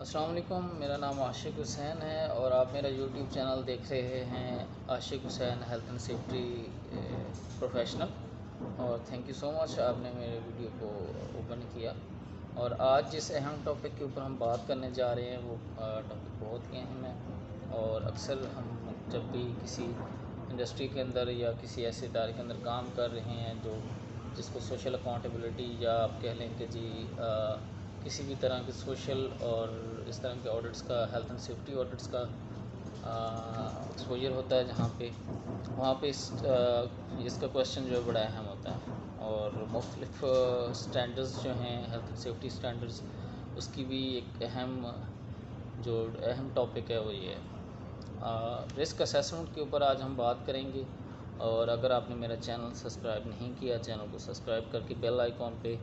السلام علیکم، میرا نام عاشق حسین ہے اور آپ میرا یوٹیوب چینل دیکھ رہے ہیں عاشق حسین ہیلتھ اینڈ سیفٹی پروفیشنل، اور تھینک یو سو مچ آپ نے میرے ویڈیو کو اوپن کیا۔ اور آج جس اہم ٹاپک کے اوپر ہم بات کرنے جا رہے ہیں وہ ٹاپک بہت ہی اہم ہے، اور اکثر ہم جب بھی کسی انڈسٹری کے اندر یا کسی ایسے ادارے کے اندر کام کر رہے ہیں جس کو سوشل اکاؤنٹیبلٹی یا آپ کہہ لیں کہ کسی بھی طرح کے سوشل اور اس طرح کے آڈٹس کا، ہیلتھ اینڈ سیفٹی آڈٹس کا ایکسپوجر ہوتا ہے، جہاں پہ وہاں پہ اس کا کویشچن جو ہے بڑا اہم ہوتا ہے، اور مختلف سٹینڈرڈز جو ہیں ہیلتھ اینڈ سیفٹی سٹینڈرڈز، اس کی بھی ایک اہم ٹاپک ہے وہ یہ ہے رسک اسیسمنٹ کے اوپر آج ہم بات کریں گے۔ اور اگر آپ نے میرا چینل سبسکرائب نہیں کیا، چینل کو سبسکرائب کر کے بیل آئیکن پہ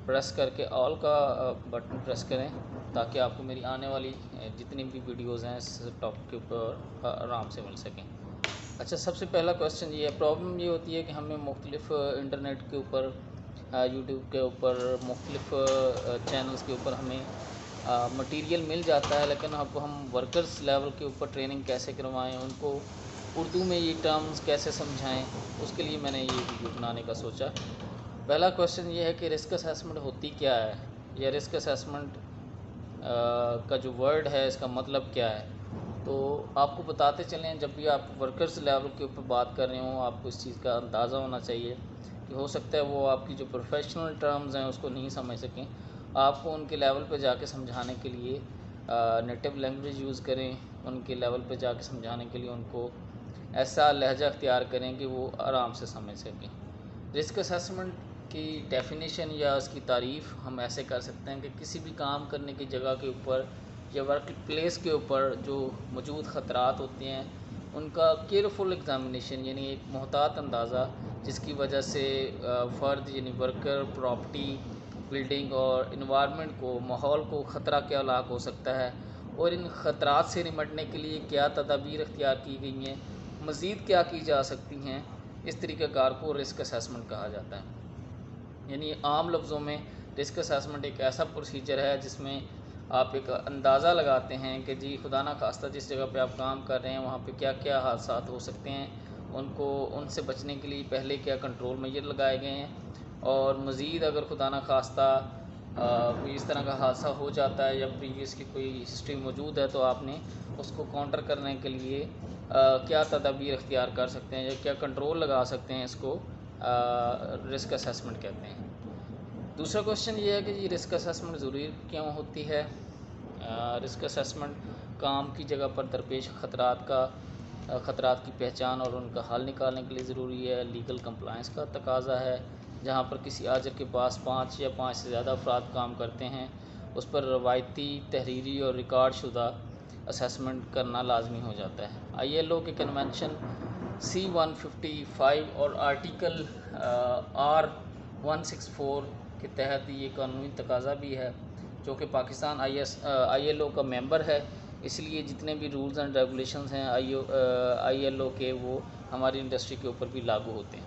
پریس کر کے آل کا بٹن پریس کریں، تاکہ آپ کو میری آنے والی جتنی بھی ویڈیوز ہیں اس ٹاپک کے اوپر آرام سے مل سکیں۔ اچھا، سب سے پہلا کویشچن یہ ہے، پرابلم یہ ہوتی ہے کہ ہمیں مختلف انٹرنیٹ کے اوپر، یوٹیوب کے اوپر، مختلف چینلز کے اوپر ہمیں مٹیریل مل جاتا ہے، لیکن اب ہم ورکرز لیول کے اوپر ٹریننگ کیسے کروائیں، ان کو اردو میں یہ ٹرمز کیسے سمجھائیں، اس کے لیے میں نے یہ ویڈیو بنانے کا سوچا۔ پہلا کویشچن یہ ہے کہ رسک اسیسمنٹ ہوتی کیا ہے، یا رسک اسیسمنٹ کا جو ورڈ ہے اس کا مطلب کیا ہے۔ تو آپ کو بتاتے چلیں، جب بھی آپ ورکرز لیول کے اوپر بات کر رہے ہوں، آپ کو اس چیز کا اندازہ ہونا چاہیے کہ ہو سکتا ہے وہ آپ کی جو پروفیشنل ٹرمز ہیں اس کو نہیں سمجھ سکیں، آپ کو ان کے لیول پہ جا کے سمجھانے کے لیے نیٹو لینگویج یوز کریں، ان کے لیول پہ جا کے سمجھانے کے لیے ان کو ایسا لہجہ اختیار کریں کہ وہ آرام سے سمجھ سکیں۔ رسک اسیسمنٹ کی ڈیفینیشن یا اس کی تعریف ہم ایسے کر سکتے ہیں کہ کسی بھی کام کرنے کی جگہ کے اوپر یا ورک پلیس کے اوپر جو موجود خطرات ہوتے ہیں ان کا کیئرفل ایگزامینیشن، یعنی ایک محتاط اندازہ، جس کی وجہ سے فرد یعنی ورکر، پراپرٹی، بلڈنگ اور انوائرمنٹ کو، ماحول کو خطرہ کیا لاحق ہو سکتا ہے، اور ان خطرات سے نمٹنے کے لیے کیا تدابیر اختیار کی گئی ہیں، مزید کیا کی جا سکتی ہیں، اس طریقہ کار کو رسک اسیسمنٹ کہا جاتا ہے۔ یعنی عام لفظوں میں رسک اسیسمنٹ ایک ایسا پروسیجر ہے جس میں آپ ایک اندازہ لگاتے ہیں کہ جی خدا نخواستہ جس جگہ پہ آپ کام کر رہے ہیں وہاں پہ کیا کیا حادثات ہو سکتے ہیں، ان سے بچنے کے لیے پہلے کیا کنٹرول میجر لگائے گئے ہیں، اور مزید اگر خدا نخواستہ کوئی اس طرح کا حادثہ ہو جاتا ہے یا پریویس کی کوئی ہسٹری موجود ہے تو آپ نے اس کو کاؤنٹر کرنے کے لیے کیا تدابیر اختیار کر سکتے ہیں یا کیا کنٹرول لگا سکتے ہیں، اس کو رسک اسیسمنٹ کہتے ہیں۔ دوسرا کویشچن یہ ہے کہ یہ رسک اسیسمنٹ ضروری کیوں ہوتی ہے۔ رسک اسیسمنٹ کام کی جگہ پر درپیش خطرات کی پہچان اور ان کا حل نکالنے کے لیے ضروری ہے، لیگل کمپلائنس کا تقاضا ہے، جہاں پر کسی آجر کے پاس 5 یا 5 سے زیادہ افراد کام کرتے ہیں اس پر روایتی، تحریری اور ریکارڈ شدہ اسیسمنٹ کرنا لازمی ہو جاتا ہے۔ ILO کے کنونشن C-155 اور آرٹیکل R-164 کے تحت یہ قانونی تقاضا بھی ہے، جو کہ پاکستان ILO کا ممبر ہے، اس لیے جتنے بھی رولز اینڈ ریگولیشنز ہیں ILO کے، وہ ہماری انڈسٹری کے اوپر بھی لاگو ہوتے ہیں۔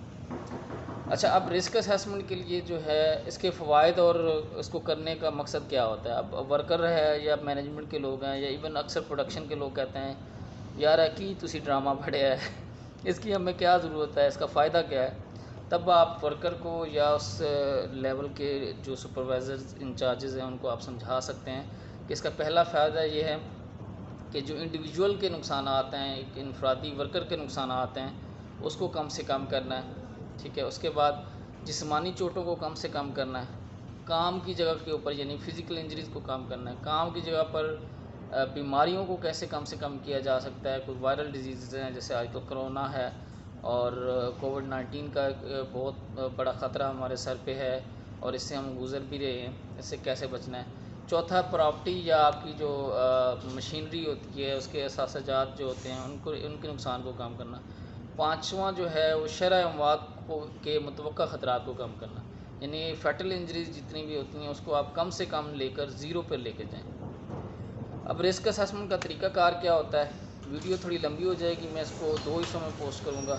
اچھا، اب رسک اسیسمنٹ کے لیے جو ہے اس کے فوائد اور اس کو کرنے کا مقصد کیا ہوتا ہے۔ اب ورکر ہے یا مینجمنٹ کے لوگ ہیں یا ایون اکثر پروڈکشن کے لوگ کہتے ہیں یار کی تسی ڈرامہ پڑھیا ہے، اس کی ہمیں کیا ضرورت ہے، اس کا فائدہ کیا ہے۔ تب آپ ورکر کو یا اس لیول کے جو سپروائزرز انچارجز ہیں ان کو آپ سمجھا سکتے ہیں کہ اس کا پہلا فائدہ یہ ہے کہ جو انڈیویجول کے نقصانات ہیں، ایک انفرادی ورکر کے نقصانات ہیں، اس کو کم سے کم کرنا ہے، ٹھیک ہے۔ اس کے بعد جسمانی چوٹوں کو کم سے کم کرنا ہے، کام کی جگہ کے اوپر یعنی فزیکل انجریز کو کم کرنا ہے، کام کی جگہ پر بیماریوں کو کیسے کم سے کم کیا جا سکتا ہے۔ کوئی وائرل ڈیزیزز ہیں جیسے آج کل کرونا ہے اور کووڈ-19 کا بہت بڑا خطرہ ہمارے سر پہ ہے اور اس سے ہم گزر بھی رہے ہیں، اس سے کیسے بچنا ہے۔ چوتھا، پراپرٹی یا آپ کی جو مشینری ہوتی ہے، اس کے اثاثہ جات جو ہوتے ہیں ان کے نقصان کو کم کرنا۔ پانچواں جو ہے وہ شرح اموات کے متوقع خطرات کو کم کرنا، یعنی فیٹل انجریز جتنی بھی ہوتی ہیں اس کو آپ کم سے کم لے کر 0 پہ لے کے جائیں۔ اب رسک اسیسمنٹ کا طریقہ کار کیا ہوتا ہے، ویڈیو تھوڑی لمبی ہو جائے گی، میں اس کو 2 حصوں میں پوسٹ کروں گا،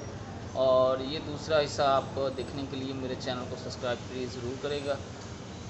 اور یہ دوسرا حصہ آپ دیکھنے کے لیے میرے چینل کو سبسکرائب پلیز ضرور کرے گا۔